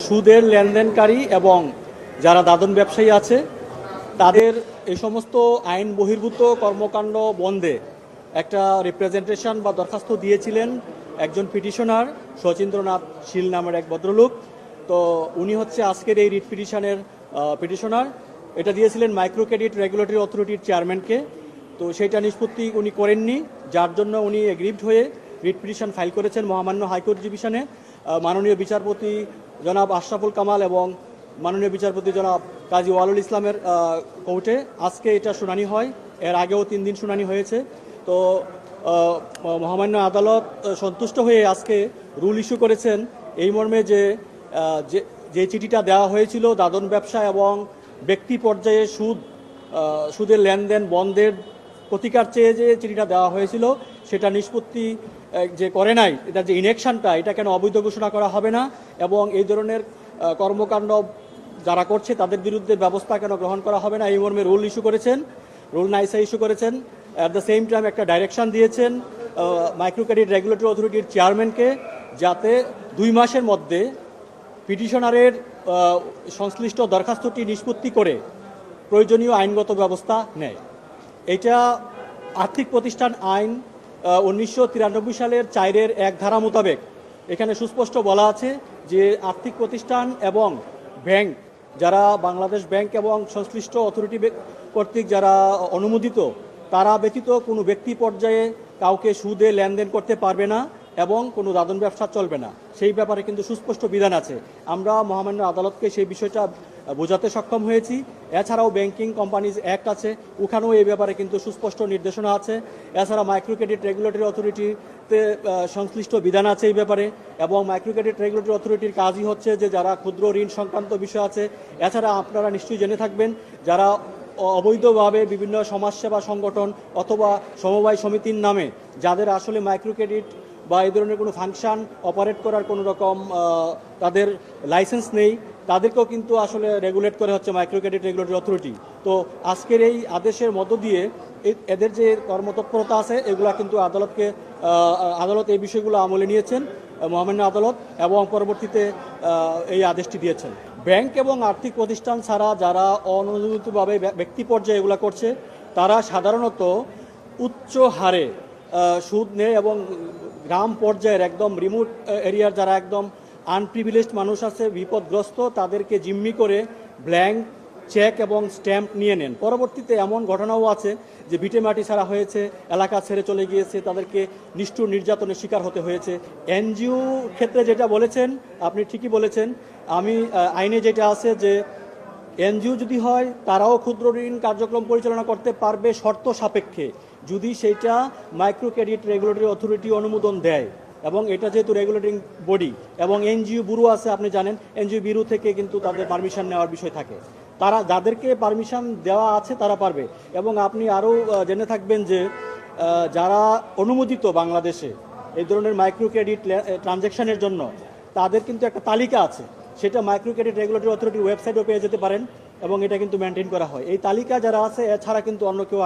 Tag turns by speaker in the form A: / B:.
A: সুদের লেনদেনকারী এবং যারা দাদন ব্যবসায়ী আছে তাদের এই সমস্ত আইন বহির্ভূত কর্মকাণ্ড বন্ধে একটা রিপ্রেজেন্টেশন বা দরখাস্ত দিয়েছিলেন একজন পিটিশনার শচীন্দ্রনাথ শীল নামের এক ভদ্রলোক। তো উনি হচ্ছে আজকের এই রিট পিটিশনের পিটিশনার। এটা দিয়েছিলেন মাইক্রো ক্রেডিট রেগুলেটরি অথরিটির চেয়ারম্যানকে। তো সেইটা নিষ্পত্তি উনি করেননি, যার জন্য উনি এগ্রিভড হয়ে রিট পিটিশন ফাইল করেছেন মহামান্য হাইকোর্ট ডিভিশনে মাননীয় বিচারপতি জনাব আশরাফুল কামাল এবং মাননীয় বিচারপতি জনাব কাজী ওয়ালুল ইসলামের কোর্টে। আজকে এটা শুনানি হয়, এর আগেও 3 দিন শুনানি হয়েছে। তো মহামান্য আদালত সন্তুষ্ট হয়ে আজকে রুল ইস্যু করেছেন এই মর্মে যে যে চিঠিটা দেওয়া হয়েছিল দাদন ব্যবসা এবং ব্যক্তি পর্যায়ে সুদের লেনদেন বন্ধের প্রতিকার চেয়ে যে চিঠিটা দেওয়া হয়েছিল সেটা নিষ্পত্তি যে করে নাই, এটা যে ইনেকশনটা এটা কেন অবৈধ ঘোষণা করা হবে না এবং এই ধরনের কর্মকাণ্ড যারা করছে তাদের বিরুদ্ধে ব্যবস্থা কেন গ্রহণ করা হবে না, এই মর্মে রুল ইস্যু করেছেন, রুল নাইসা ইস্যু করেছেন। অ্যাট দ্য সেম টাইম একটা ডাইরেকশন দিয়েছেন মাইক্রো ক্রেডিট রেগুলেটরি অথরিটির চেয়ারম্যানকে, যাতে 2 মাসের মধ্যে পিটিশনারের সংশ্লিষ্ট দরখাস্তটি নিষ্পত্তি করে প্রয়োজনীয় আইনগত ব্যবস্থা নেয়। এটা আর্থিক প্রতিষ্ঠান আইন 1993 সালের 4-এর 1 ধারা মোতাবেক এখানে সুস্পষ্ট বলা আছে যে আর্থিক প্রতিষ্ঠান এবং ব্যাংক যারা বাংলাদেশ ব্যাংক এবং সংশ্লিষ্ট অথরিটি কর্তৃক যারা অনুমোদিত তারা ব্যতীত কোনো ব্যক্তি পর্যায়ে কাউকে সুদে লেনদেন করতে পারবে না এবং কোনো দাদন ব্যবসা চলবে না। সেই ব্যাপারে কিন্তু সুস্পষ্ট বিধান আছে। আমরা মহামান্য আদালতকে সেই বিষয়টা বোঝাতে সক্ষম হয়েছি। এছাড়াও ব্যাংকিং কোম্পানিজ অ্যাক্ট আছে, ওখানেও এই ব্যাপারে কিন্তু সুস্পষ্ট নির্দেশনা আছে। এছাড়া মাইক্রো ক্রেডিট রেগুলেটরি অথরিটিতে সংশ্লিষ্ট বিধান আছে এই ব্যাপারে, এবং মাইক্রো ক্রেডিট রেগুলেটরি অথরিটির কাজই হচ্ছে যে যারা ক্ষুদ্র ঋণ সংক্রান্ত বিষয় আছে। এছাড়া আপনারা নিশ্চয়ই জেনে থাকবেন যারা অবৈধভাবে বিভিন্ন সমাজসেবা সংগঠন অথবা সমবায় সমিতির নামে যাদের আসলে মাইক্রো ক্রেডিট বা এই ধরনের কোনো ফাংশন অপারেট করার কোনো রকম তাদের লাইসেন্স নেই, তাদেরকেও কিন্তু আসলে রেগুলেট করে হচ্ছে মাইক্রো ক্রেডিট রেগুলেটরি অথরিটি। তো আজকের এই আদেশের মধ্য দিয়ে এদের যে কর্মতৎপরতা আছে এগুলা কিন্তু আদালত এই বিষয়গুলো আমলে নিয়েছেন মহামান্য আদালত, এবং পরবর্তীতে এই আদেশটি দিয়েছেন। ব্যাংক এবং আর্থিক প্রতিষ্ঠান ছাড়া যারা অননুমোদিতভাবে ব্যক্তি পর্যায়ে এগুলো করছে তারা সাধারণত উচ্চ হারে সুদ নেয় এবং গ্রাম পর্যায়ের একদম রিমোট এরিয়ার যারা একদম আনপ্রিভিলেজড মানুষ আছে বিপদগ্রস্ত তাদেরকে জিম্মি করে ব্ল্যাঙ্ক চেক এবং স্ট্যাম্প নিয়ে নেন। পরবর্তীতে এমন ঘটনাও আছে যে ভিটেমাটি ছাড়া হয়েছে, এলাকা ছেড়ে চলে গিয়েছে, তাদেরকে নিষ্ঠুর নির্যাতনের শিকার হতে হয়েছে। এনজিও ক্ষেত্রে যেটা বলেছেন আপনি ঠিকই বলেছেন, আমি আইনে যেটা আছে যে এনজিও যদি হয় তারাও ক্ষুদ্র ঋণ কার্যক্রম পরিচালনা করতে পারবে শর্ত সাপেক্ষে, যদি সেইটা মাইক্রো ক্রেডিট রেগুলেটরি অথরিটি অনুমোদন দেয়। এবং এটা যেহেতু রেগুলেটিং বডি এবং এনজিও ব্যুরো আছে, আপনি জানেন এনজিও ব্যুরো থেকে কিন্তু তাদের পারমিশন নেওয়ার বিষয় থাকে, তারা যাদেরকে পারমিশন দেওয়া আছে তারা পারবে। এবং আপনি আরও জেনে থাকবেন যে যারা অনুমোদিত বাংলাদেশে এই ধরনের মাইক্রো ক্রেডিট ট্রানজ্যাকশনের জন্য তাদের কিন্তু একটা তালিকা আছে, সেটা মাইক্রো ক্রেডিট রেগুলেটরি অথরিটির ওয়েবসাইটেও পেয়ে যেতে পারেন এবং এটা কিন্তু মেনটেন করা হয়। এই তালিকা যারা আছে এছাড়া কিন্তু অন্য কেউ